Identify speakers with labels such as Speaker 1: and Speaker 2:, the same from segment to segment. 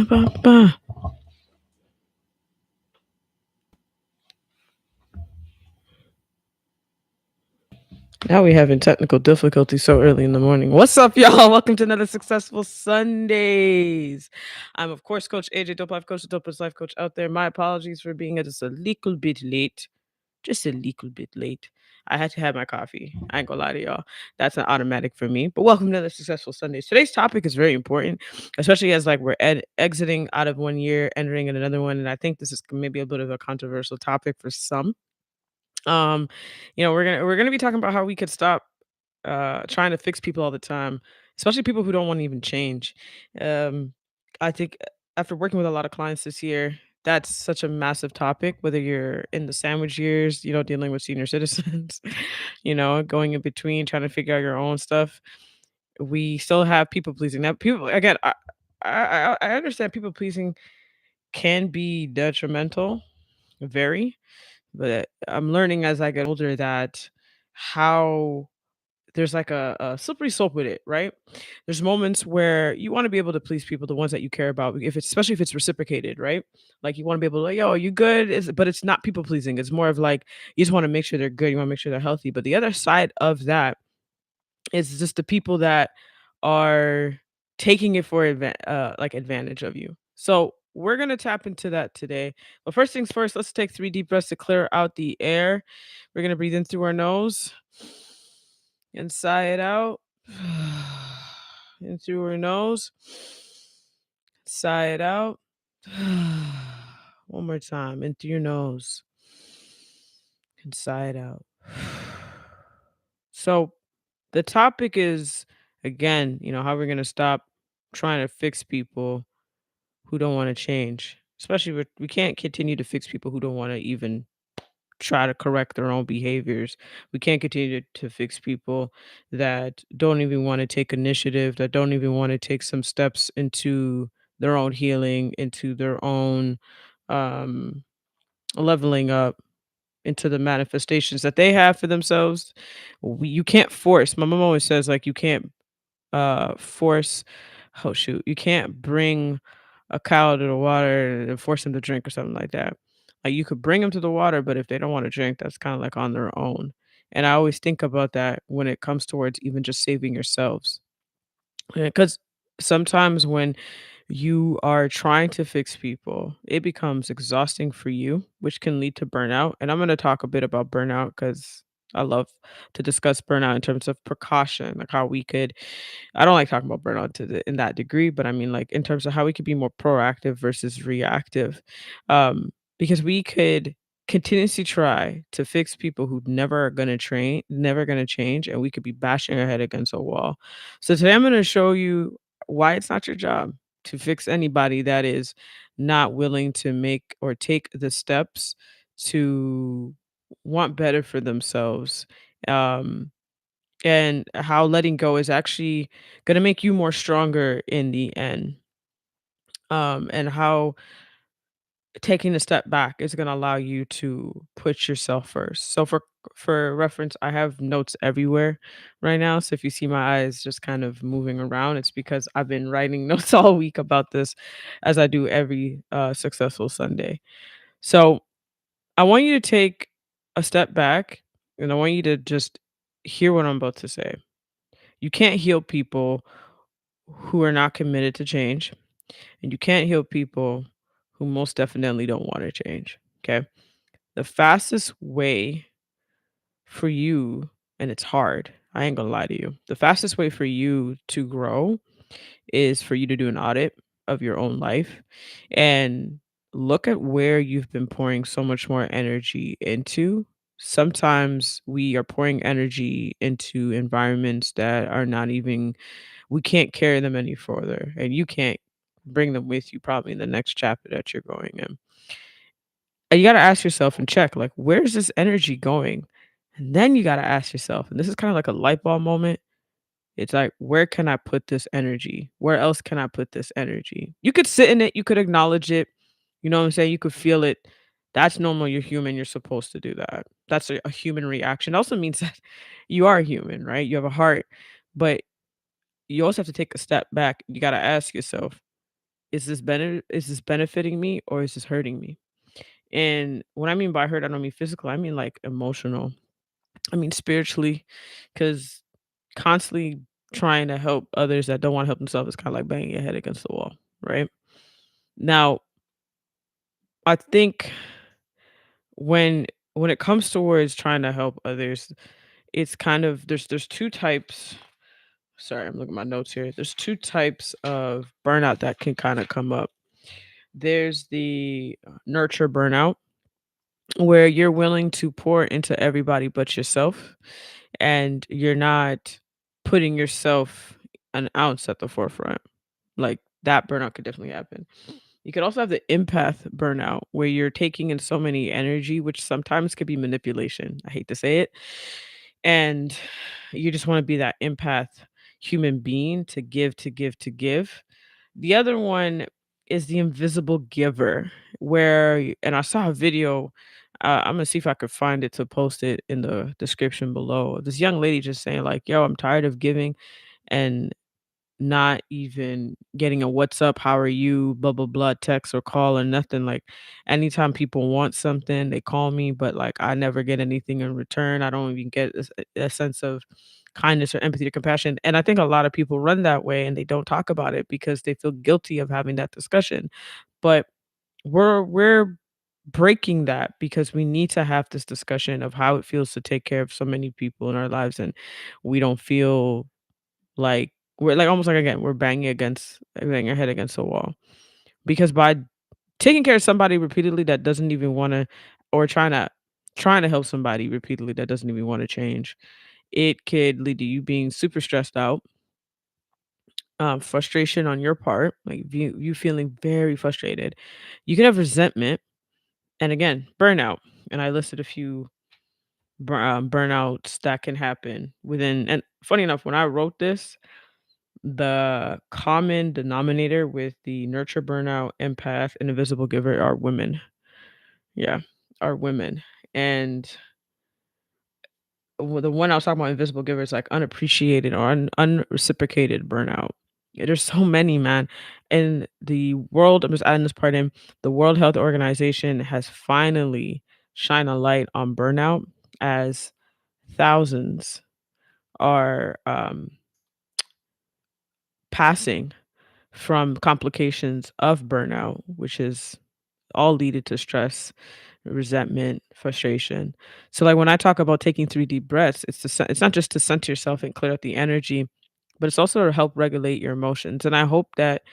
Speaker 1: ba, ba. Now we having technical difficulties so early in the morning. What's up, y'all? Welcome to another successful Sundays. I'm of course Coach AJ, Dope Life Coach, the dopest life coach out there. My apologies for being just a little bit late. Just a little bit late. I had to have my coffee. I ain't gonna lie to y'all. That's an automatic for me. But welcome to another successful Sundays. Today's topic is very important, especially as like we're exiting out of one year, entering in another one. And I think this is maybe a bit of a controversial topic for some. Um, we're gonna be talking about how we could stop trying to fix people all the time, especially people who don't want to even change. Um, I think after working with a lot of clients this year, that's such a massive topic, whether you're in the sandwich years, dealing with senior citizens, going in between, trying to figure out your own stuff. We still have people pleasing. Now, people again, I understand people pleasing can be detrimental, very, but I'm learning as I get older that how there's like a slippery slope with it, right? There's moments where you want to be able to please people, the ones that you care about, if it's especially if it's reciprocated, right? Like you want to be able to, like, yo, are you good? But it's not people pleasing. It's more of like you just want to make sure they're good. You want to make sure they're healthy. But the other side of that is just the people that are taking it for like advantage of you. So we're gonna tap into that today. But first things first, let's take 3 deep breaths to clear out the air. We're gonna breathe in through our nose and sigh it out. In through our nose, sigh it out. One more time, in through your nose and sigh it out. So the topic is again, how we're gonna stop trying to fix people who don't want to change. Especially we can't continue to fix people who don't want to even try to correct their own behaviors. We can't continue to fix people that don't even want to take initiative, that don't even want to take some steps into their own healing, into their own um leveling up, into the manifestations that they have for themselves. You can't force. My mom always says like you can't force oh shoot, you can't bring a cow to the water and force them to drink or something like that. Like you could bring them to the water, but if they don't want to drink, that's kind of like on their own. And I always think about that when it comes towards even just saving yourselves. Because sometimes when you are trying to fix people, it becomes exhausting for you, which can lead to burnout. And I'm going to talk a bit about burnout because I love to discuss burnout in terms of precaution, like how we could I don't like talking about burnout in that degree, but I mean, like in terms of how we could be more proactive versus reactive, because we could continuously try to fix people who never are going to train, never going to change, and we could be bashing our head against a wall. So today I'm going to show you why it's not your job to fix anybody that is not willing to make or take the steps to want better for themselves. Um, and how letting go is actually gonna make you more stronger in the end. And how taking a step back is gonna allow you to put yourself first. So for reference, I have notes everywhere right now. So if you see my eyes just kind of moving around, it's because I've been writing notes all week about this as I do every successful Sunday. So I want you to take a step back and I want you to just hear what I'm about to say. You can't heal people who are not committed to change, and you can't heal people who most definitely don't want to change. Okay. The fastest way for you, and it's hard, I ain't gonna lie to you. The fastest way for you to grow is for you to do an audit of your own life and look at where you've been pouring so much more energy into. Sometimes we are pouring energy into environments that are not even we can't carry them any further and you can't bring them with you probably in the next chapter that you're going in. And you got to ask yourself and check like where's this energy going? And then you got to ask yourself, and this is kind of like a light bulb moment. It's like, where can I put this energy? Where else can I put this energy? You could sit in it, you could acknowledge it. You know what I'm saying? You could feel it. That's normal. You're human. You're supposed to do that. That's a human reaction. It also means that you are human, right? You have a heart, but you also have to take a step back. You got to ask yourself, is this benefiting me or is this hurting me? And what I mean by hurt, I don't mean physical, I mean like emotional. I mean spiritually, because constantly trying to help others that don't want to help themselves is kind of like banging your head against the wall, right? Now, I think when when it comes towards trying to help others, it's kind of there's two types. Sorry, I'm looking at my notes here. There's two types of burnout that can kind of come up. There's the nurture burnout, where you're willing to pour into everybody but yourself, and you're not putting yourself an ounce at the forefront. Like that burnout could definitely happen. You could also have the empath burnout where you're taking in so many energy, which sometimes could be manipulation. I hate to say it. And you just want to be that empath human being to give, to give, to give. The other one is the invisible giver, and I saw a video. I'm gonna see if I could find it to post it in the description below. This young lady just saying like, "Yo, I'm tired of giving and not even getting a what's up, how are you, blah blah blah text or call or nothing. Like anytime people want something, they call me, but like I never get anything in return. I don't even get a sense of kindness or empathy or compassion." And I think a lot of people run that way and they don't talk about it because they feel guilty of having that discussion. But we're breaking that because we need to have this discussion of how it feels to take care of so many people in our lives, and we don't feel like we're like almost like again, we're banging our head against the wall. Because by taking care of somebody repeatedly that doesn't even wanna, or trying to help somebody repeatedly that doesn't even wanna change, it could lead to you being super stressed out, frustration on your part, like you feeling very frustrated. You can have resentment and again, burnout. And I listed a few burnouts that can happen within, and funny enough, when I wrote this, the common denominator with the nurture, burnout, empath, and invisible giver are women. Yeah, are women. And the one I was talking about, invisible giver, is like unappreciated or unreciprocated burnout. Yeah, there's so many, man. And the world, I'm just adding this part in, the World Health Organization has finally shine a light on burnout as thousands are passing from complications of burnout, which is all leaded to stress, resentment, frustration. So, like when I talk about taking 3 deep breaths, it's not just to center yourself and clear out the energy, but it's also to help regulate your emotions. And I hope that,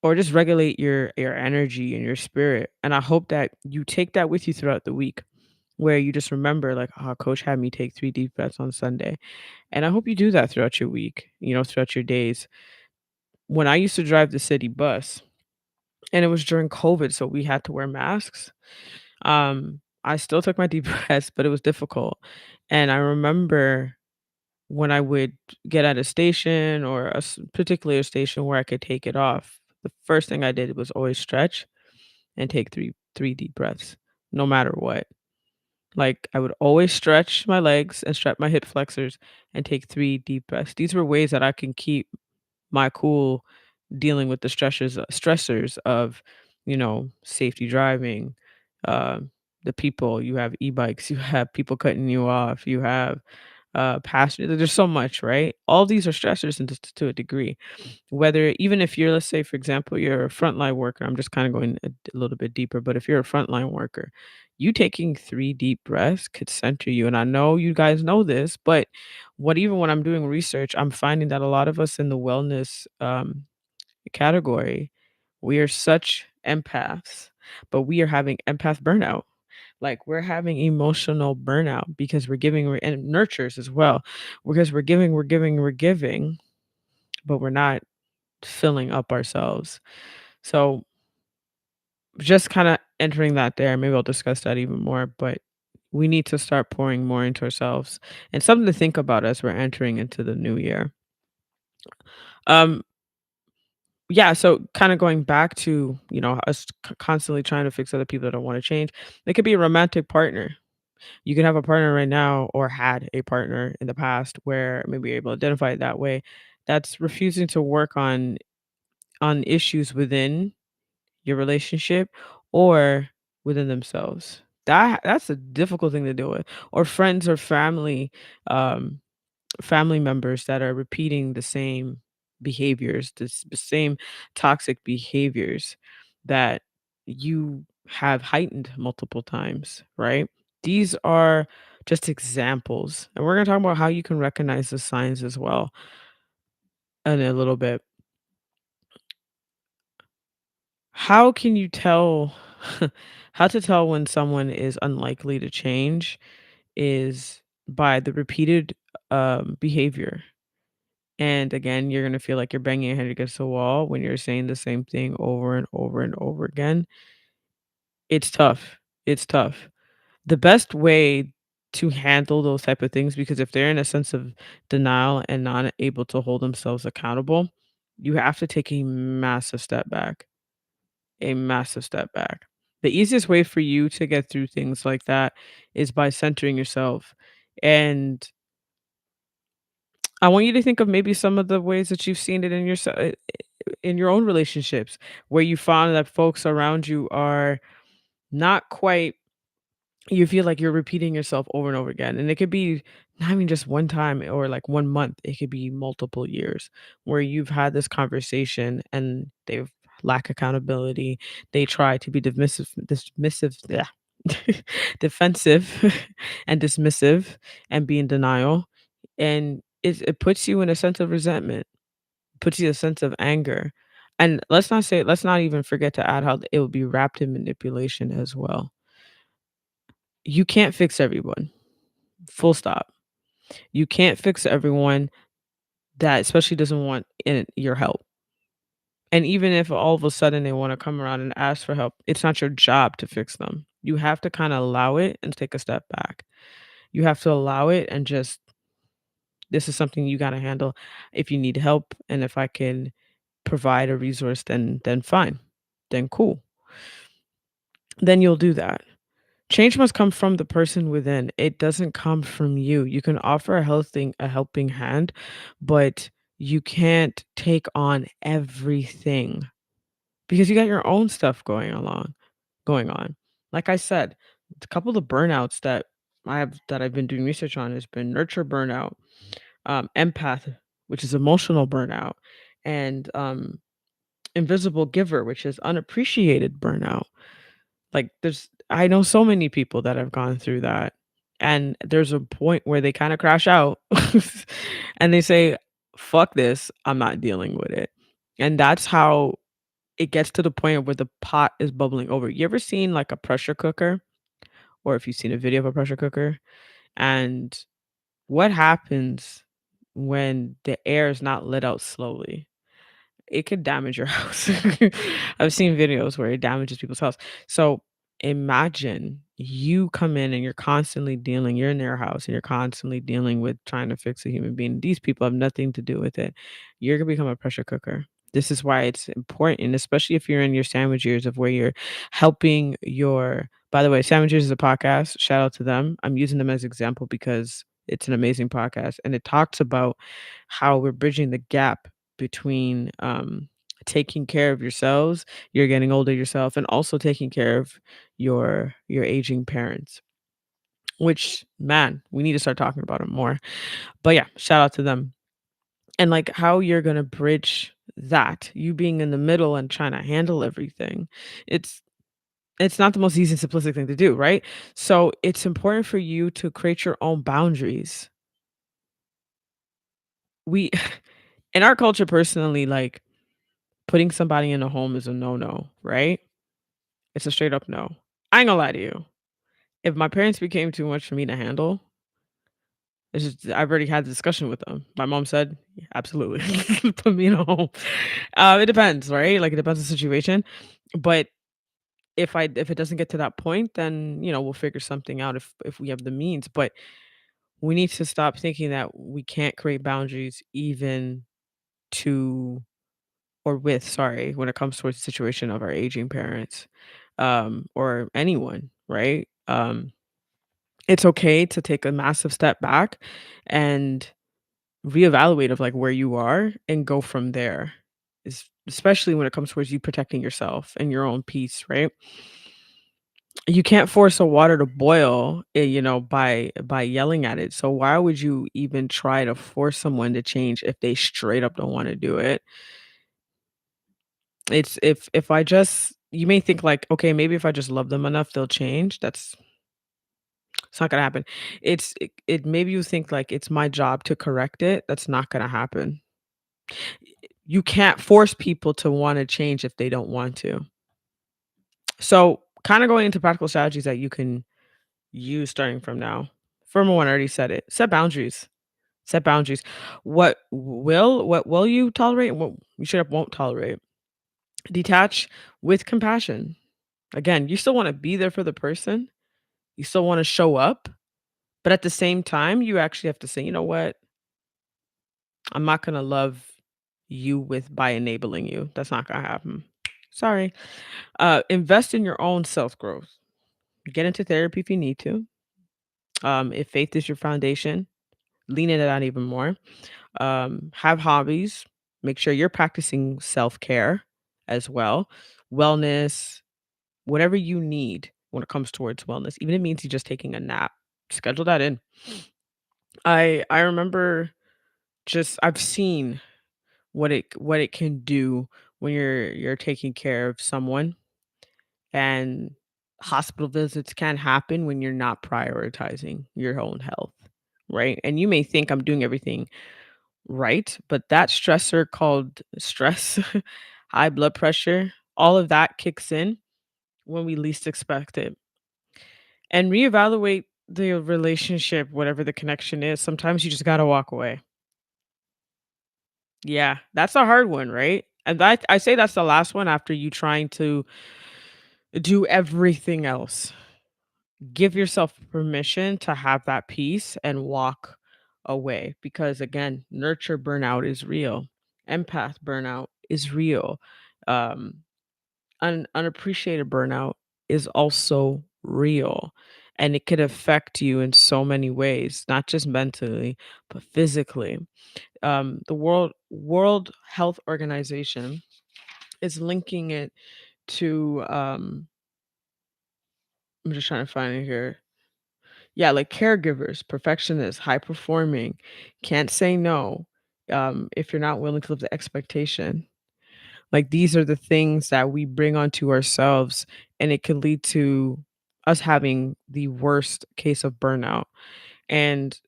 Speaker 1: or just regulate your energy and your spirit. And I hope that you take that with you throughout the week, where you just remember, like, oh, coach had me take 3 deep breaths on Sunday. And I hope you do that throughout your week, throughout your days. When I used to drive the city bus, and it was during COVID, so we had to wear masks. I still took my deep breaths, but it was difficult. And I remember when I would get at a station or particularly a station where I could take it off, the first thing I did was always stretch and take three deep breaths, no matter what. Like I would always stretch my legs and stretch my hip flexors and take 3 deep breaths. These were ways that I can keep my cool dealing with the stressors of, safety driving, the people. You have e-bikes, you have people cutting you off, you have passengers. There's so much, right? All these are stressors to a degree. Whether even if you're, let's say, for example, you're a frontline worker, I'm just kind of going a little bit deeper, but if you're a frontline worker, you taking 3 deep breaths could center you. And I know you guys know this, but even when I'm doing research, I'm finding that a lot of us in the wellness category, we are such empaths, but we are having empath burnout. Like we're having emotional burnout because and nurtures as well, because we're giving, but we're not filling up ourselves. So just kind of entering that there, maybe I'll discuss that even more, but we need to start pouring more into ourselves and something to think about as we're entering into the new year. Um, yeah, so kind of going back to, us constantly trying to fix other people that don't want to change. It could be a romantic partner. You could have a partner right now or had a partner in the past where maybe you're able to identify it that way, that's refusing to work on issues within your relationship or within themselves. That's a difficult thing to deal with. Or friends or um, family members that are repeating the same behaviors, the same toxic behaviors that you have heightened multiple times, right? These are just examples. And we're going to talk about how you can recognize the signs as well in a little bit. How can you tell how to tell when someone is unlikely to change is by the repeated behavior. And again, you're gonna feel like you're banging your head against the wall when you're saying the same thing over and over and over again. It's tough. It's tough. The best way to handle those type of things, because if they're in a sense of denial and not able to hold themselves accountable, you have to take a massive step back. A massive step back. The easiest way for you to get through things like that is by centering yourself. And I want you to think of maybe some of the ways that you've seen it in in your own relationships where you found that folks around you are not quite you feel like you're repeating yourself over and over again. And it could be not even just one time or like 1 month. It could be multiple years where you've had this conversation and they've lack accountability. They try to be yeah, defensive and dismissive and be in denial. And it puts you in a sense of resentment, puts you in a sense of anger. And let's not even forget to add how it will be wrapped in manipulation as well. You can't fix everyone. Full stop. You can't fix everyone that especially doesn't want your help. And even if all of a sudden they want to come around and ask for help, it's not your job to fix them. You have to kind of allow it and take a step back. You have to allow it and just, this is something you got to handle. If you need help and if I can provide a resource, then fine. Then cool. Then you'll do that. Change must come from the person within. It doesn't come from you. You can offer a helping hand, but you can't take on everything because you got your own stuff going on. Like I said, a couple of the burnouts that I've been doing research on has been nurture burnout, empath, which is emotional burnout, and invisible giver, which is unappreciated burnout. Like, I know so many people that have gone through that, and there's a point where they kinda crash out, and they say, "Fuck this, I'm not dealing with it." And that's how it gets to the point where the pot is bubbling over. You ever seen, like, a pressure cooker? Or if you've seen a video of a pressure cooker? And what happens when the air is not let out slowly? It could damage your house. I've seen videos where it damages people's house. So imagine you come in and you're in their house and you're constantly dealing with trying to fix a human being. These people have nothing to do with it. You're gonna become a pressure cooker. This is why it's important, especially if you're in your sandwich years of where you're helping your by the way, Sandwich Years is a podcast. Shout out to them. I'm using them as example because it's an amazing podcast and it talks about how we're bridging the gap between taking care of yourselves, you're getting older yourself, and also taking care of your aging parents. Which man, we need to start talking about it more. But yeah, shout out to them. And like how you're gonna bridge that, you being in the middle and trying to handle everything. It's it's not the most easy and simplistic thing to do, right? So it's important for you to create your own boundaries. We in our culture personally, like putting somebody in a home is a no-no, right? It's a straight up no. I ain't gonna lie to you. If my parents became too much for me to handle, it's just I've already had the discussion with them. My mom said, "Yeah, absolutely, put me in a home." It depends, right? Like it depends on the situation. But if it doesn't get to that point, then we'll figure something out if we have the means. But we need to stop thinking that we can't create boundaries even to or with, sorry, when it comes towards the situation of our aging parents, or anyone, right? It's okay to take a massive step back and reevaluate of like where you are and go from there is especially when it comes towards you protecting yourself and your own peace, right? You can't force a water to boil, by yelling at it. So why would you even try to force someone to change if they straight up don't want to do it? It's if I just you may think like, okay, maybe if I just love them enough, they'll change. It's not gonna happen. It maybe you think like it's my job to correct it. That's not gonna happen. You can't force people to want to change if they don't want to. So kind of going into practical strategies that you can use starting from now. Firmer one, I already said it. Set boundaries. Set boundaries. What will you tolerate? What you straight up won't tolerate. Detach with compassion. Again, you still want to be there for the person. You still want to show up, but at the same time, you actually have to say, you know what? I'm not gonna love you with by enabling you. That's not gonna happen. Sorry. Invest in your own self growth. Get into therapy if you need to. If faith is your foundation, lean into that even more. Have hobbies. Make sure you're practicing self care as well. Wellness, whatever you need when it comes towards wellness, even if it means you just taking a nap, schedule that in. I remember just I've seen what it can do when you're taking care of someone, and hospital visits can happen when you're not prioritizing your own health, right? And you may think I'm doing everything right, but that stressor called stress, high blood pressure, all of that kicks in when we least expect it. And reevaluate the relationship, whatever the connection is. Sometimes you just got to walk away. Yeah, that's a hard one, right? And I say that's the last one after you trying to do everything else. Give yourself permission to have that peace and walk away because again, nurture burnout is real. Empath burnout is real. Um unappreciated burnout is also real, and it could affect you in so many ways, not just mentally, but physically. The World Health Organization is linking it to I'm just trying to find it here. Yeah, like caregivers, perfectionists, high performing, can't say no if you're not willing to live the expectation. Like these are the things that we bring onto ourselves, and it can lead to us having the worst case of burnout. And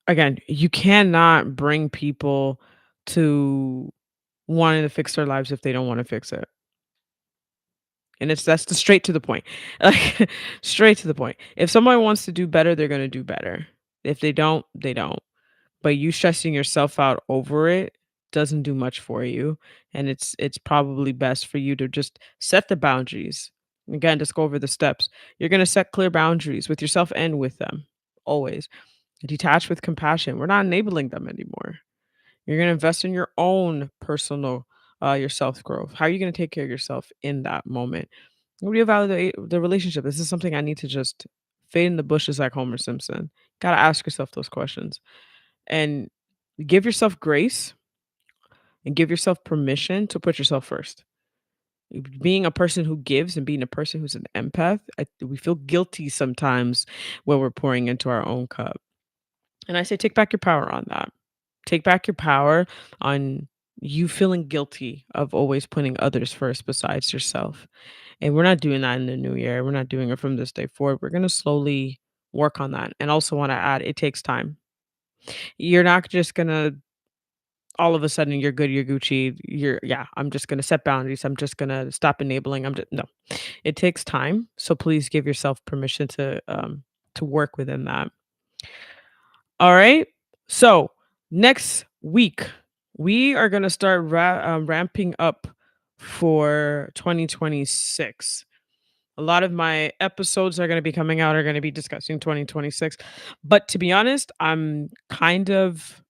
Speaker 1: again, you cannot bring people to wanting to fix their lives if they don't want to fix it. And that's the straight to the point. Like straight to the point. If someone wants to do better, they're gonna do better. If they don't, they don't. But you stressing yourself out over it doesn't do much for you. And it's probably best for you to just set the boundaries. Again, just go over the steps. You're gonna set clear boundaries with yourself and with them. Always. Detach with compassion. We're not enabling them anymore. You're gonna invest in your own personal your self growth. How are you gonna take care of yourself in that moment? Reevaluate the relationship. This is something I need to just fade in the bushes like Homer Simpson. Gotta ask yourself those questions and give yourself grace and give yourself permission to put yourself first. Being a person who gives and being a person who's an empath, we feel guilty sometimes when we're pouring into our own cup. And I say, take back your power on that. Take back your power on you feeling guilty of always putting others first besides yourself. And we're not doing that in the new year. We're not doing it from this day forward. We're going to slowly work on that. And also want to add, it takes time. You're not just going to all of a sudden you're good, you're Gucci, I'm just gonna set boundaries. I'm just gonna stop enabling. I'm just no. It takes time. So please give yourself permission to work within that. All right. So next week, we are gonna start ramping up for 2026. A lot of my episodes are going to be coming out are going to be discussing 2026. But to be honest, I'm kind of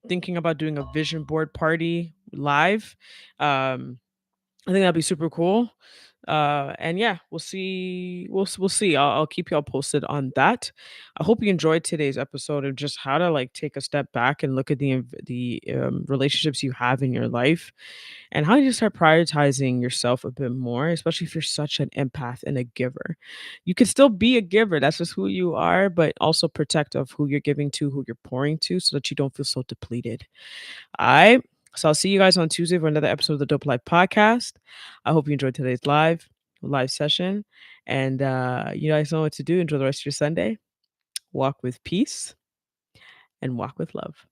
Speaker 1: thinking about doing a vision board party live. Um I think that'd be super cool. And yeah, we'll see. I'll keep y'all posted on that. I hope you enjoyed today's episode of just how to like take a step back and look at the relationships you have in your life and how you start prioritizing yourself a bit more, especially if you're such an empath and a giver. You can still be a giver. That's just who you are, but also protect of who you're giving to, who you're pouring to, so that you don't feel so depleted. I So I'll see you guys on Tuesday for another episode of the Dope Life Podcast. I hope you enjoyed today's live session. And you guys know what to do. Enjoy the rest of your Sunday. Walk with peace and walk with love.